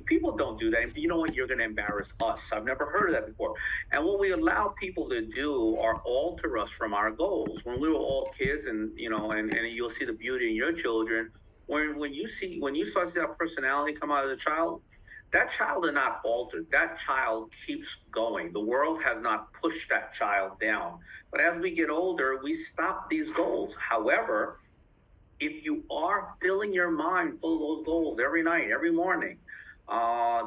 People don't do that. You know what? You're going to embarrass us. I've never heard of that before. And what we allow people to do are alter us from our goals. When we were all kids, and and you'll see the beauty in your children. When you start to see that personality come out of the child, that child is not altered. That child keeps going. The world has not pushed that child down. But as we get older, we stop these goals. However, if you are filling your mind full of those goals every night, every morning,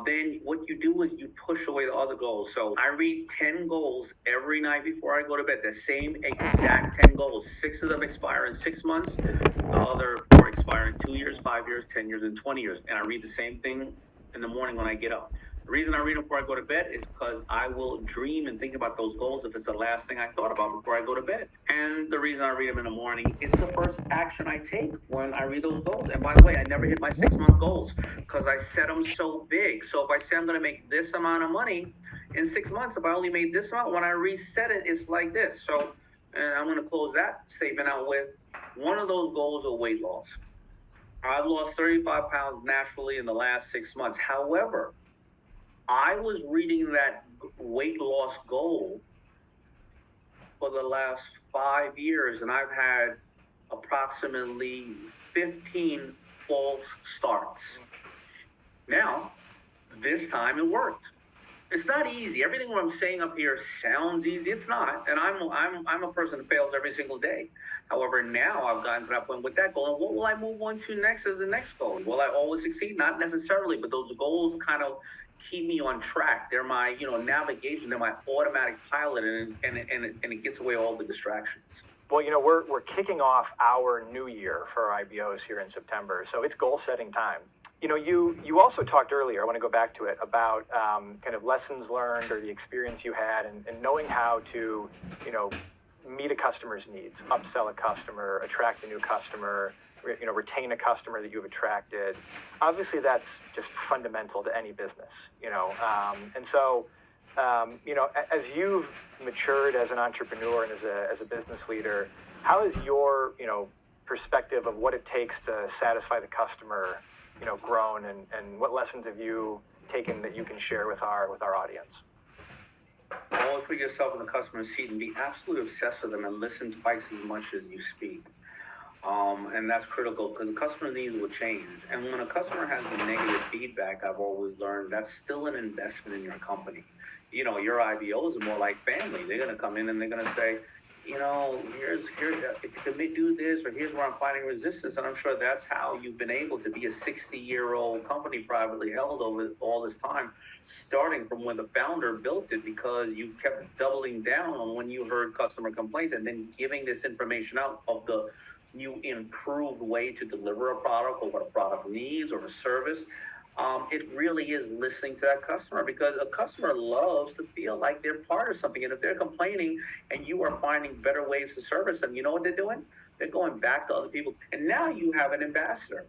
then what you do is you push away the other goals. So I read 10 goals every night before I go to bed. The same exact 10 goals. 6 of them expire in 6 months. The other 4 expire in 2 years, 5 years, 10 years, and 20 years. And I read the same thing in the morning when I get up. The reason I read them before I go to bed is because I will dream and think about those goals if it's the last thing I thought about before I go to bed. And the reason I read them in the morning, it's the first action I take when I read those goals. And by the way, I never hit my 6-month goals because I set them so big. So if I say I'm going to make this amount of money in 6 months, if I only made this amount, when I reset it, it's like this. So, and I'm going to close that statement out with one of those goals of weight loss. I've lost 35 pounds naturally in the last 6 months. However, I was reading that weight loss goal for the last 5 years, and I've had approximately 15 false starts. Now, this time it worked. It's not easy. Everything what I'm saying up here sounds easy. It's not. And I'm a person that fails every single day. However, now I've gotten to that point with that goal. And what will I move on to next as the next goal? Will I always succeed? Not necessarily, but those goals kind of keep me on track. They're my, navigation. They're my automatic pilot, and it gets away all the distractions. Well, we're kicking off our new year for our IBOs here in September, so it's goal setting time. You also talked earlier, I want to go back to it, about kind of lessons learned or the experience you had and knowing how to, meet a customer's needs, upsell a customer, attract a new customer, retain a customer that you've attracted. Obviously, that's just fundamental to any business, and so, as you've matured as an entrepreneur and as a business leader, how has your, perspective of what it takes to satisfy the customer, grown, and what lessons have you taken that you can share with our audience? Always put yourself in the customer's seat and be absolutely obsessed with them and listen twice as much as you speak. And that's critical because the customer needs will change. And when a customer has the negative feedback, I've always learned that's still an investment in your company. Your IBOs are more like family. They're going to come in and they're going to say, here's if you can do this, or here's where I'm finding resistance. And I'm sure that's how you've been able to be a 60-year-old company privately held over all this time, starting from when the founder built it, because you kept doubling down on when you heard customer complaints and then giving this information out of the new improved way to deliver a product or what a product needs or a service. It really is listening to that customer, because a customer loves to feel like they're part of something. And if they're complaining and you are finding better ways to service them, you know what they're doing? They're going back to other people. And now you have an ambassador.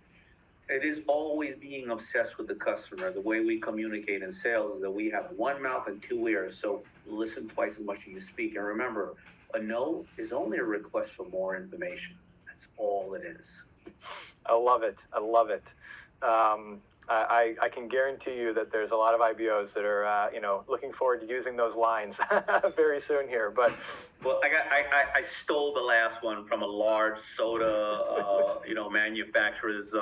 It is always being obsessed with the customer. The way we communicate in sales is that we have one mouth and 2 ears. So listen twice as much as you speak. And remember, a no is only a request for more information. That's all it is. I love it. I can guarantee you that there's a lot of IBOs that are, looking forward to using those lines very soon here. But well, I stole the last one from a large soda, manufacturer's a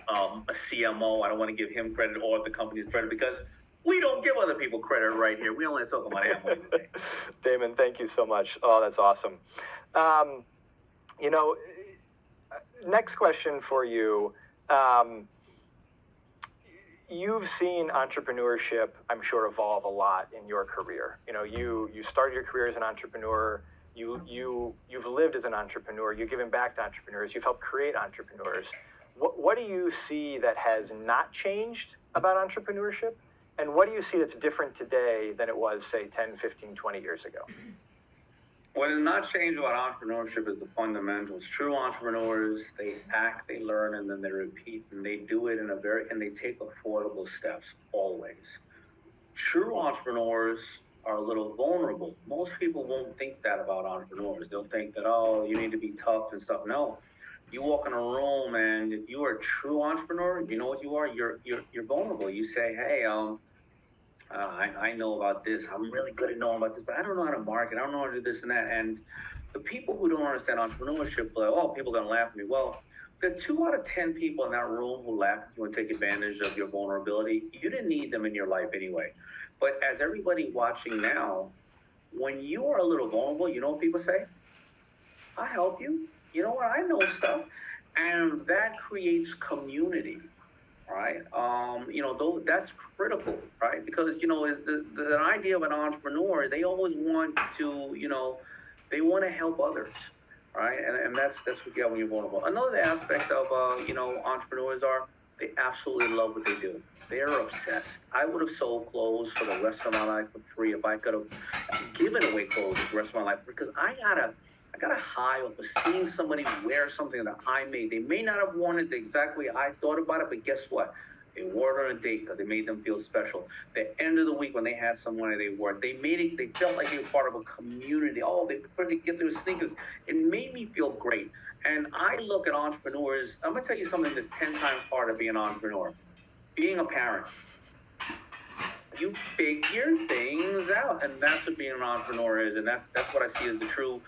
CMO. I don't want to give him credit or the company's credit because we don't give other people credit right here. We only talk about Amway today. Damon, thank you so much. Oh, that's awesome. Next question for you. You've seen entrepreneurship, I'm sure, evolve a lot in your career. You started your career as an entrepreneur. You've lived as an entrepreneur. You've given back to entrepreneurs. You've helped create entrepreneurs. What do you see that has not changed about entrepreneurship? And what do you see that's different today than it was, say, 10, 15, 20 years ago? What has not changed about entrepreneurship is the fundamentals. True entrepreneurs, they act, they learn, and then they repeat, and they do it and they take affordable steps always. True entrepreneurs are a little vulnerable. Most people won't think that about entrepreneurs. They'll think that, you need to be tough and stuff. No. You walk in a room, and if you are a true entrepreneur, you know what you are. You're vulnerable. You say, "Hey, I know about this. I'm really good at knowing about this, but I don't know how to market. I don't know how to do this and that." And the people who don't understand entrepreneurship, like, oh, people are gonna laugh at me. Well, the 2 out of 10 people in that room who laugh at you and take advantage of your vulnerability, you didn't need them in your life anyway. But as everybody watching now, when you are a little vulnerable, you know what people say? I help you. You know what? I know stuff. And that creates community, right? That's critical, right? Because, the idea of an entrepreneur, they always want to, they want to help others, right? And that's what you get when you're vulnerable. Another aspect of, entrepreneurs are they absolutely love what they do. They're obsessed. I would have sold clothes for the rest of my life for free if I could have given away clothes for the rest of my life, because I got a high off of seeing somebody wear something that I made. They may not have worn it the exact way I thought about it, but guess what? They wore it on a date because it made them feel special. The end of the week when they had some money, they wore it. They made it. They felt like they were part of a community. Oh, they preferred to get their sneakers. It made me feel great. And I look at entrepreneurs. I'm gonna tell you something that's 10 times harder being an entrepreneur. Being a parent. You figure things out, and that's what being an entrepreneur is, and that's what I see as the true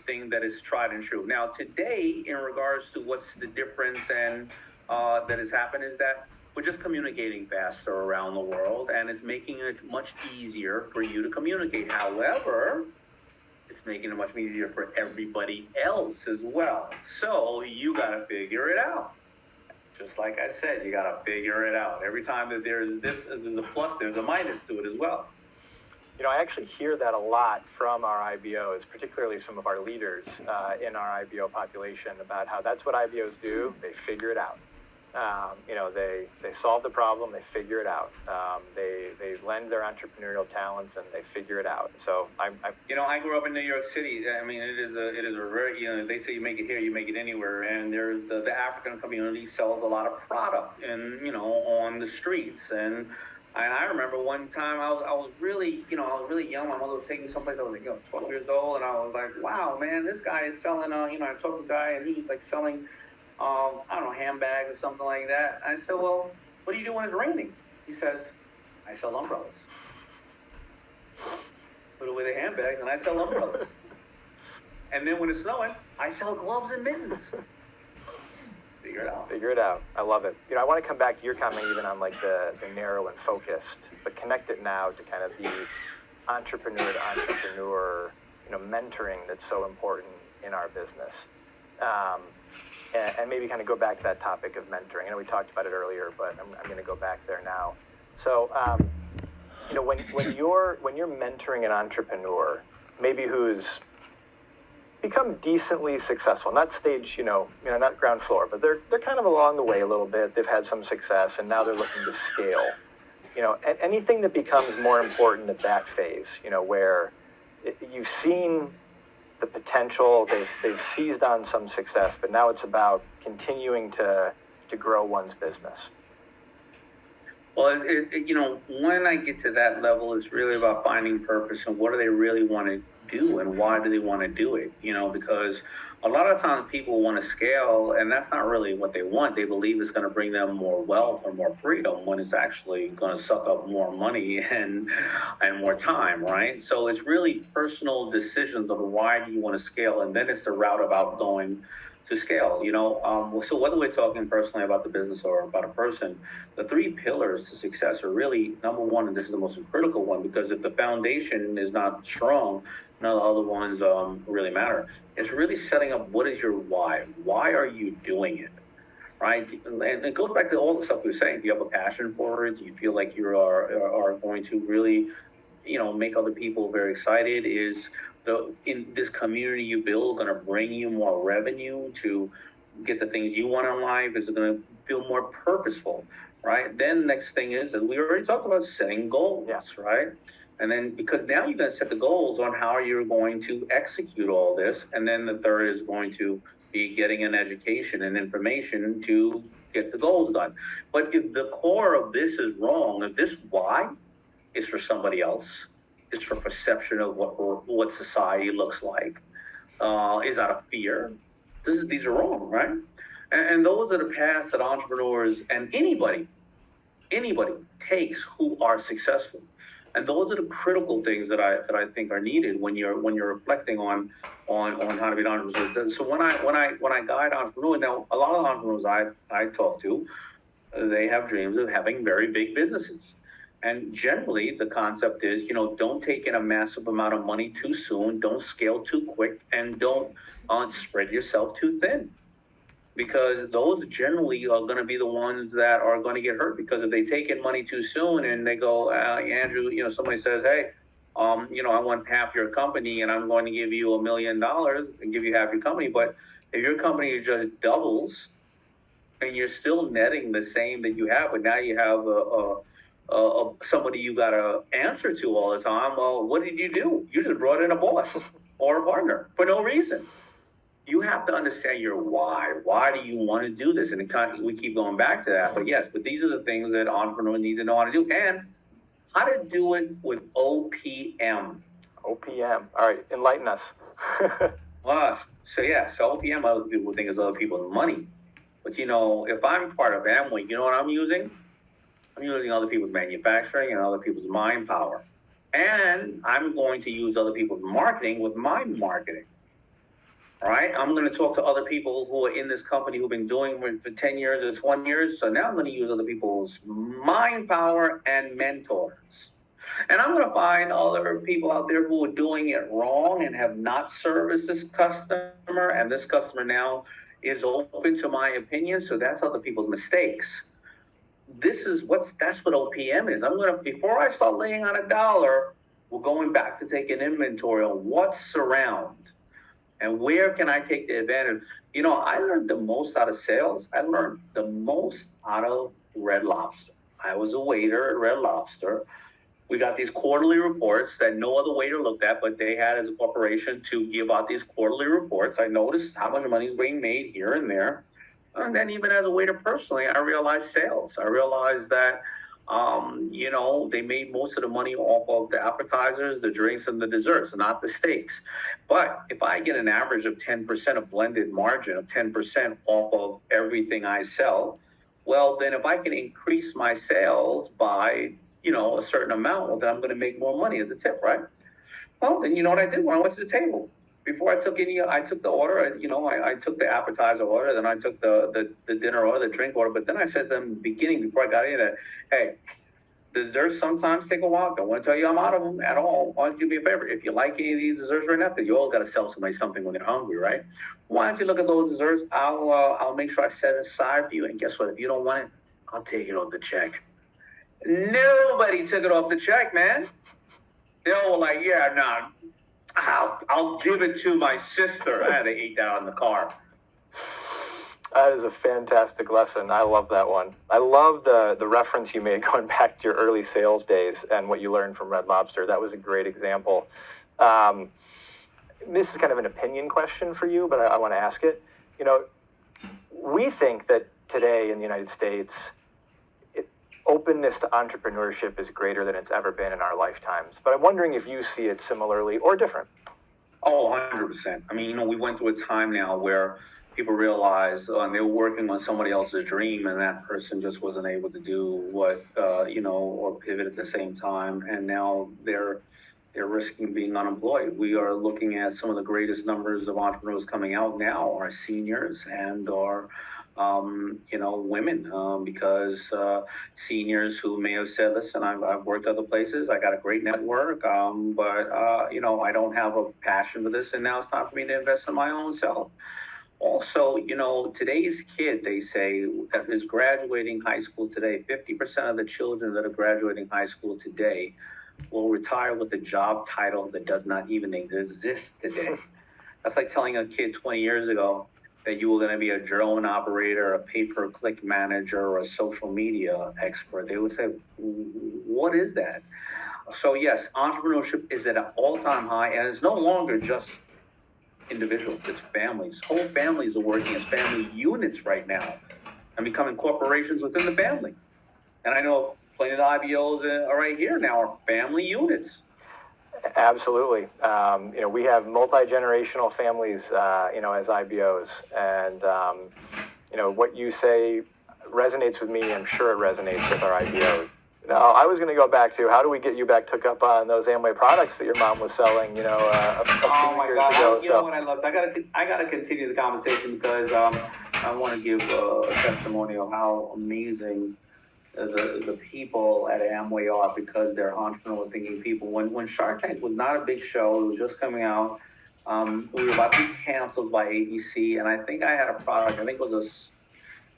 thing that is tried and true. Now, today, in regards to what's the difference and that has happened, is that we're just communicating faster around the world, and it's making it much easier for you to communicate. However, it's making it much easier for everybody else as well. So you got to figure it out. Just like I said, you got to figure it out. Every time that there's a plus, there's a minus to it as well. I actually hear that a lot from our IBOs, particularly some of our leaders in our IBO population, about how that's what IBOs do. They figure it out. They solve the problem, they figure it out. They lend their entrepreneurial talents and they figure it out. So I grew up in New York City. I mean, it is a very, they say you make it here, you make it anywhere. And there's the African community sells a lot of product and, on the streets. And I remember one time I was really young. My mother was taking me someplace. I was like, 12 years old. And I was like, wow, man, this guy is selling, I talked to this guy and he was like selling, I don't know, handbags or something like that. I said, well, what do you do when it's raining? He says, I sell umbrellas. Put away the handbags and I sell umbrellas. And then when it's snowing, I sell gloves and mittens. Figure it out. Figure it out. I love it. I want to come back to your comment even on like the narrow and focused, but connect it now to kind of the entrepreneur to entrepreneur, mentoring that's so important in our business. And maybe kind of go back to that topic of mentoring. I know we talked about it earlier, but I'm going to go back there now. So, when you're mentoring an entrepreneur, maybe who's become decently successful, not stage, not ground floor, but they're kind of along the way a little bit. They've had some success, and now they're looking to scale. Anything that becomes more important at that phase, where you've seen the potential, they've seized on some success, but now it's about continuing to grow one's business. Well, when I get to that level, it's really about finding purpose and what do they really want to do and why do they want to do it? Because a lot of times people want to scale and that's not really what they want. They believe it's going to bring them more wealth or more freedom when it's actually going to suck up more money and more time, right? So it's really personal decisions of why do you want to scale, and then it's the route about going to scale, so whether we're talking personally about the business or about a person, the 3 pillars to success are really, number one, and this is the most critical one, because if the foundation is not strong, none of the other ones really matter. It's really setting up what is your why. Why are you doing it, right? And it goes back to all the stuff we were saying. Do you have a passion for it? Do you feel like you are going to really, make other people very excited? Is in this community you build going to bring you more revenue to get the things you want in life? Is it going to feel more purposeful, right? Then next thing is, we already talked about setting goals, right? And then because now you're going to set the goals on how you're going to execute all this. And then the third is going to be getting an education and information to get the goals done. But if the core of this is wrong, if this why is for somebody else, it's for perception of what society looks like, is out of fear, These are wrong, right? And those are the paths that entrepreneurs and anybody takes who are successful. And those are the critical things that I think are needed when you're reflecting on how to be an entrepreneur. So when I guide entrepreneurs, now a lot of entrepreneurs I talk to, they have dreams of having very big businesses. And generally the concept is, don't take in a massive amount of money too soon, don't scale too quick, and don't spread yourself too thin. Because those generally are going to be the ones that are going to get hurt. Because if they take in money too soon and they go, Andrew, somebody says, hey, I want half your company and I'm going to give you $1 million and give you half your company. But if your company just doubles and you're still netting the same that you have, but now you have somebody you got to answer to all the time, well, what did you do? You just brought in a boss or a partner for no reason. You have to understand your why. Why do you want to do this? And we keep going back to that. But yes, but these are the things that entrepreneurs need to know how to do, and how to do it with OPM. OPM. All right, enlighten us. So OPM, other people think is other people's money. But if I'm part of Amway, you know what I'm using? I'm using other people's manufacturing and other people's mind power. And I'm going to use other people's marketing with my marketing. All right, I'm going to talk to other people who are in this company who've been doing it for 10 years or 20 years. So now I'm going to use other people's mind power and mentors. And I'm going to find other people out there who are doing it wrong and have not serviced this customer. And this customer now is open to my opinion. So that's other people's mistakes. That's what OPM is. Before I start laying on $1, we're going back to take an inventory on what's around. And where can I take the advantage? I learned the most out of sales. I learned the most out of Red Lobster. I was a waiter at Red Lobster. We got these quarterly reports that no other waiter looked at, but they had as a corporation to give out these quarterly reports. I noticed how much money is being made here and there. And then even as a waiter personally, I realized sales. I realized that they made most of the money off of the appetizers, the drinks, and the desserts, not the steaks. But if I get an average of 10%, a blended margin of 10% off of everything I sell, well, then if I can increase my sales by, a certain amount, well, then I'm going to make more money as a tip, right? Well, then you know what I did when I went to the table? Before I took I took the order, I took the appetizer order, then I took the dinner order, the drink order. But then I said to them in the beginning, before I got in that, hey, desserts sometimes take a while. Don't want to tell you I'm out of them at all. Why don't you do me a favor? If you like any of these desserts right now, because you all got to sell somebody something when they're hungry, right? Why don't you look at those desserts? I'll make sure I set it aside for you. And guess what? If you don't want it, I'll take it off the check. Nobody took it off the check, man. They all were like, yeah, no. I'll give it to my sister. I had to eat that in the car. That is a fantastic lesson. I love that one. I love the reference you made going back to your early sales days and what you learned from Red Lobster. That was a great example. This is kind of an opinion question for you, but I want to ask it. We think that today in the United States, openness to entrepreneurship is greater than it's ever been in our lifetimes. But I'm wondering if you see it similarly or different. Oh, 100%. I mean, we went through a time now where people realized they were working on somebody else's dream, and that person just wasn't able to do what, or pivot at the same time. And now they're risking being unemployed. We are looking at some of the greatest numbers of entrepreneurs coming out now are seniors and are women, because seniors who may have said, listen, I've worked other places, I got a great network, but I don't have a passion for this, and now it's time for me to invest in my own self. Also, today's kid, they say, that is graduating high school today, 50% of the children that are graduating high school today will retire with a job title that does not even exist today. That's like telling a kid 20 years ago that you were going to be a drone operator, a pay-per-click manager, or a social media expert. They would say, what is that? So yes, entrepreneurship is at an all-time high, and it's no longer just individuals, it's families. Whole families are working as family units right now and becoming corporations within the family. And I know plenty of the IBOs are right here now are family units. Absolutely. We have multi-generational families, as IBOs, and what you say resonates with me. I'm sure it resonates with our IBOs. Now, I was going to go back to how do we get you back took up on those Amway products that your mom was selling, a few years ago. You know what I loved? I gotta continue the conversation because I want to give a testimony of how amazing the people at Amway are because they're entrepreneurial thinking people. When Shark Tank was not a big show, it was just coming out. We were about to be canceled by ABC, and I think I had a product. I think it was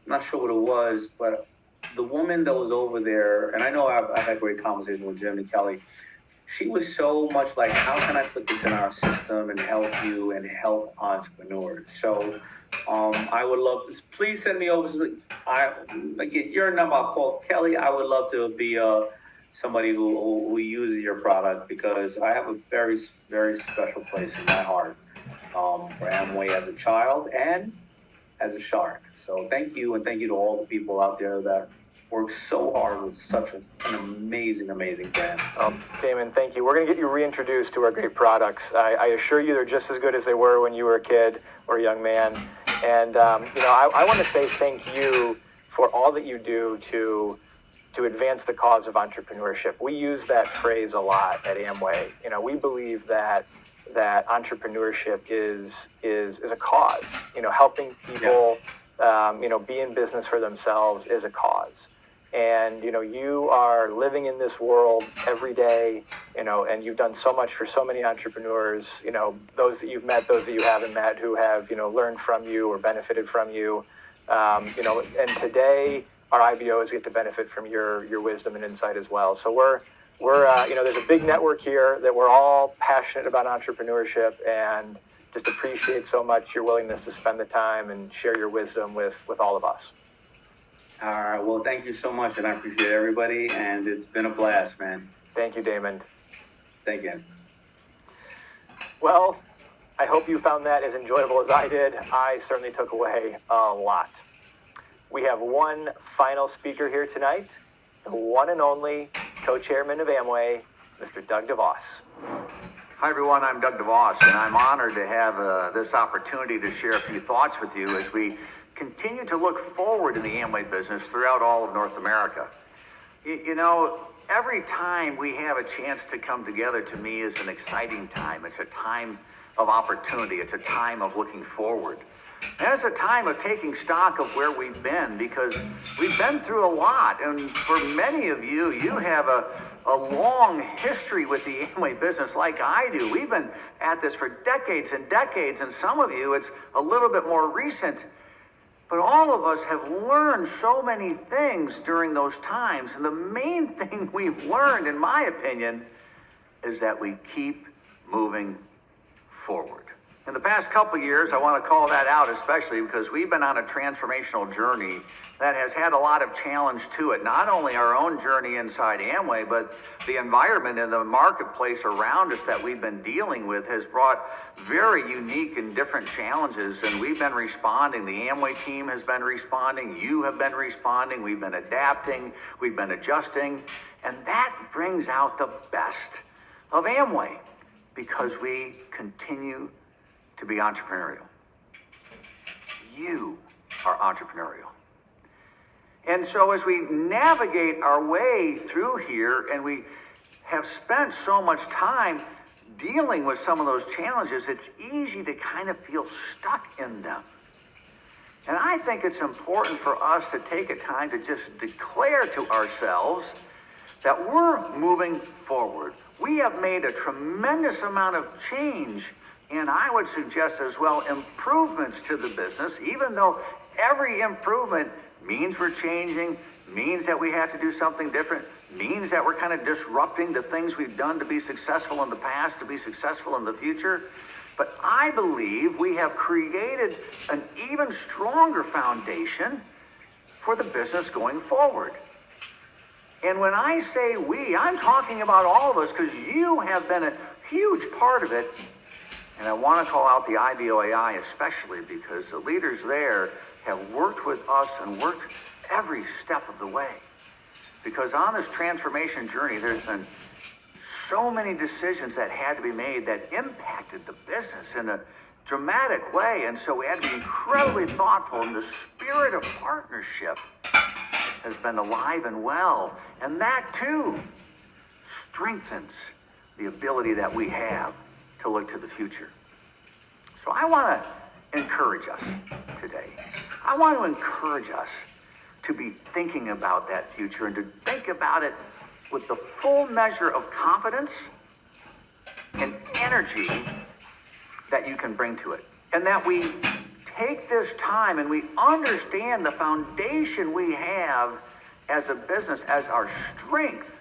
I'm not sure what it was, but the woman that was over there, and I know I've had great conversations with Jim and Kelly. She was so much like, how can I put this in our system and help you and help entrepreneurs? So I would love to, please send me over. Get your number. I'll call Kelly. I would love to be somebody who uses your product because I have a very, very special place in my heart for Amway as a child and as a shark. So thank you, and thank you to all the people out there that work so hard with such an amazing, amazing brand. Damon, thank you. We're going to get you reintroduced to our great products. I assure you they're just as good as they were when you were a kid or a young man. And, I want to say thank you for all that you do to advance the cause of entrepreneurship. We use that phrase a lot at Amway. We believe that entrepreneurship is a cause. Helping people, be in business for themselves is a cause. And, you are living in this world every day, and you've done so much for so many entrepreneurs, those that you've met, those that you haven't met who have, learned from you or benefited from you. And today our IBOs get to benefit from your wisdom and insight as well. So we're there's a big network here that we're all passionate about entrepreneurship and just appreciate so much your willingness to spend the time and share your wisdom with all of us. All right. Well, thank you so much, and I appreciate everybody, and it's been a blast, man. Thank you, Damon. Thank you. Well, I hope you found that as enjoyable as I did. I certainly took away a lot. We have one final speaker here tonight, the one and only co-chairman of Amway, Mr. Doug DeVos. Hi, everyone. I'm Doug DeVos, and I'm honored to have this opportunity to share a few thoughts with you as we continue to look forward in the Amway business throughout all of North America. Every time we have a chance to come together, to me, is an exciting time. It's a time of opportunity. It's a time of looking forward. And it's a time of taking stock of where we've been, because we've been through a lot. And for many of you, you have a long history with the Amway business like I do. We've been at this for decades and decades, and some of you, it's a little bit more recent. But all of us have learned so many things during those times. And the main thing we've learned, in my opinion, is that we keep moving forward. In the past couple of years, I want to call that out especially because we've been on a transformational journey that has had a lot of challenge to it. Not only our own journey inside Amway, but the environment and the marketplace around us that we've been dealing with has brought very unique and different challenges. And we've been responding. The Amway team has been responding. You have been responding. We've been adapting. We've been adjusting. And that brings out the best of Amway because we continue to be entrepreneurial. You are entrepreneurial. And so as we navigate our way through here, and we have spent so much time dealing with some of those challenges, it's easy to kind of feel stuck in them. And I think it's important for us to take a time to just declare to ourselves that we're moving forward. We have made a tremendous amount of change, and I would suggest as well improvements to the business, even though every improvement means we're changing, means that we have to do something different, means that we're kind of disrupting the things we've done to be successful in the past, to be successful in the future. But I believe we have created an even stronger foundation for the business going forward. And when I say we, I'm talking about all of us, because you have been a huge part of it. And I want to call out the IBOAI especially, because the leaders there have worked with us and worked every step of the way. Because on this transformation journey, there's been so many decisions that had to be made that impacted the business in a dramatic way. And so we had to be incredibly thoughtful, and the spirit of partnership has been alive and well. And that too strengthens the ability that we have to look to the future. So I want to encourage us today. I want to encourage us to be thinking about that future and to think about it with the full measure of confidence and energy that you can bring to it. And that we take this time and we understand the foundation we have as a business, as our strength,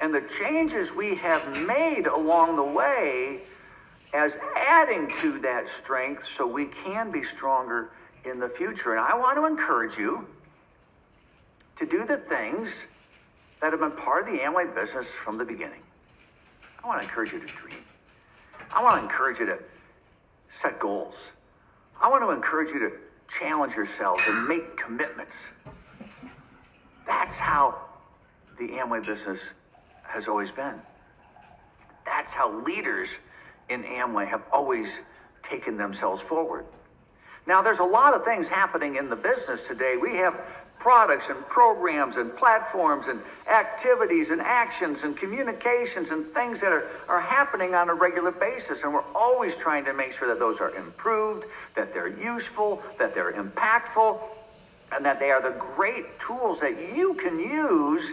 and the changes we have made along the way as adding to that strength so we can be stronger in the future. And I want to encourage you to do the things that have been part of the Amway business from the beginning. I want to encourage you to dream. I want to encourage you to set goals. I want to encourage you to challenge yourselves and make commitments. That's how the Amway business has always been. That's how leaders in Amway have always taken themselves forward. Now, there's a lot of things happening in the business today. We have products and programs and platforms and activities and actions and communications and things that are happening on a regular basis. And we're always trying to make sure that those are improved, that they're useful, that they're impactful, and that they are the great tools that you can use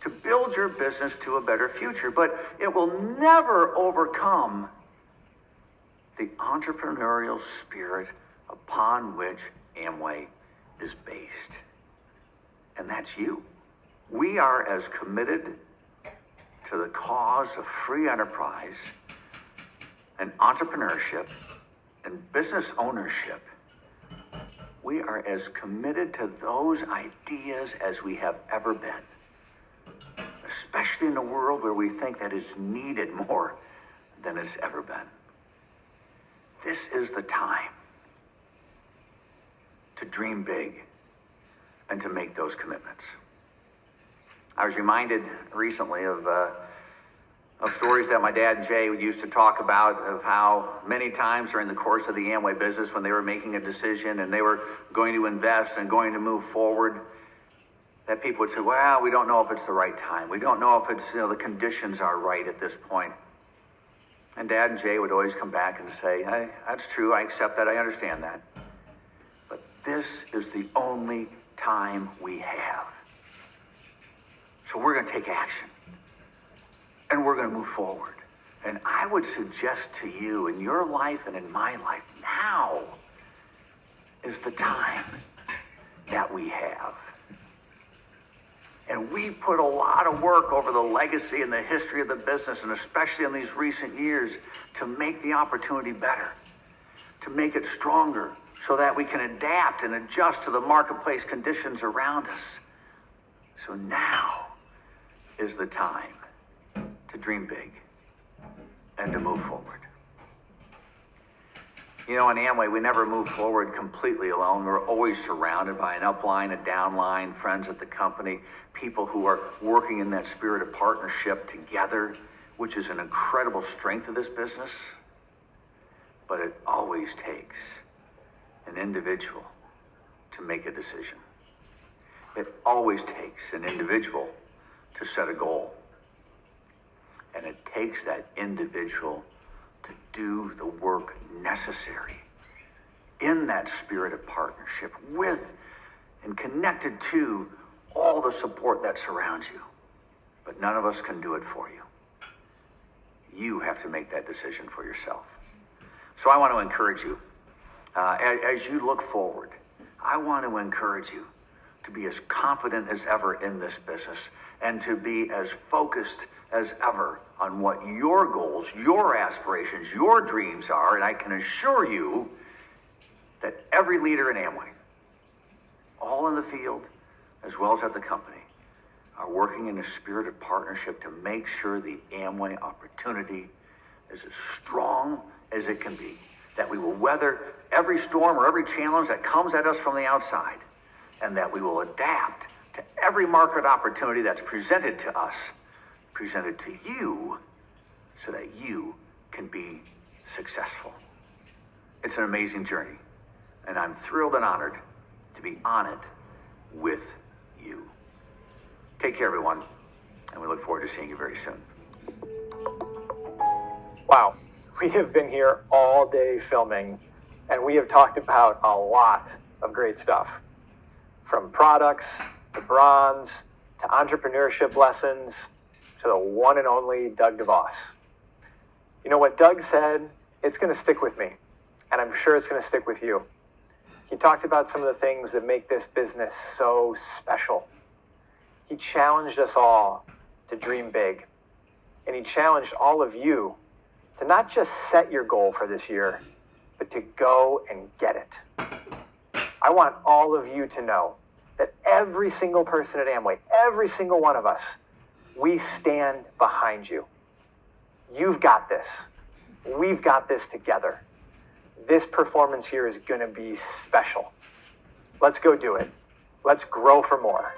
to build your business to a better future. But it will never overcome the entrepreneurial spirit upon which Amway is based. And that's you. We are as committed to the cause of free enterprise and entrepreneurship and business ownership. We are as committed to those ideas as we have ever been, especially in a world where we think that is needed more than it's ever been. This is the time to dream big and to make those commitments. I was reminded recently of stories that my dad and Jay used to talk about, of how many times during the course of the Amway business, when they were making a decision and they were going to invest and going to move forward, that people would say, well, we don't know if it's the right time. We don't know if it's, the conditions are right at this point. And Dad and Jay would always come back and say, hey, that's true, I accept that, I understand that. But this is the only time we have. So we're going to take action. And we're going to move forward. And I would suggest to you, in your life and in my life, now is the time that we have. And we put a lot of work over the legacy and the history of the business, and especially in these recent years, to make the opportunity better, to make it stronger, so that we can adapt and adjust to the marketplace conditions around us. So now is the time to dream big and to move forward. In Amway, we never move forward completely alone. We're always surrounded by an upline, a downline, friends at the company, people who are working in that spirit of partnership together, which is an incredible strength of this business. But it always takes an individual to make a decision. It always takes an individual to set a goal. And it takes that individual to do the work necessary in that spirit of partnership with and connected to all the support that surrounds you. But none of us can do it for you. You have to make that decision for yourself. So I want to encourage you, as you look forward, I want to encourage you to be as confident as ever in this business and to be as focused as ever on what your goals, your aspirations, your dreams are. And I can assure you that every leader in Amway, all in the field as well as at the company, are working in a spirit of partnership to make sure the Amway opportunity is as strong as it can be, that we will weather every storm or every challenge that comes at us from the outside, and that we will adapt to every market opportunity that's presented to us, presented to you so that you can be successful. It's an amazing journey, and I'm thrilled and honored to be on it with you. Take care, everyone, and we look forward to seeing you very soon. Wow, we have been here all day filming, and we have talked about a lot of great stuff. From products, to bronze, to entrepreneurship lessons, to the one and only Doug DeVos. You know what Doug said? It's going to stick with me, and I'm sure it's going to stick with you. He talked about some of the things that make this business so special. He challenged us all to dream big, and he challenged all of you to not just set your goal for this year, but to go and get it. I want all of you to know that every single person at Amway, every single one of us, we stand behind you. You've got this. We've got this together. This performance here is going to be special. Let's go do it. Let's grow for more.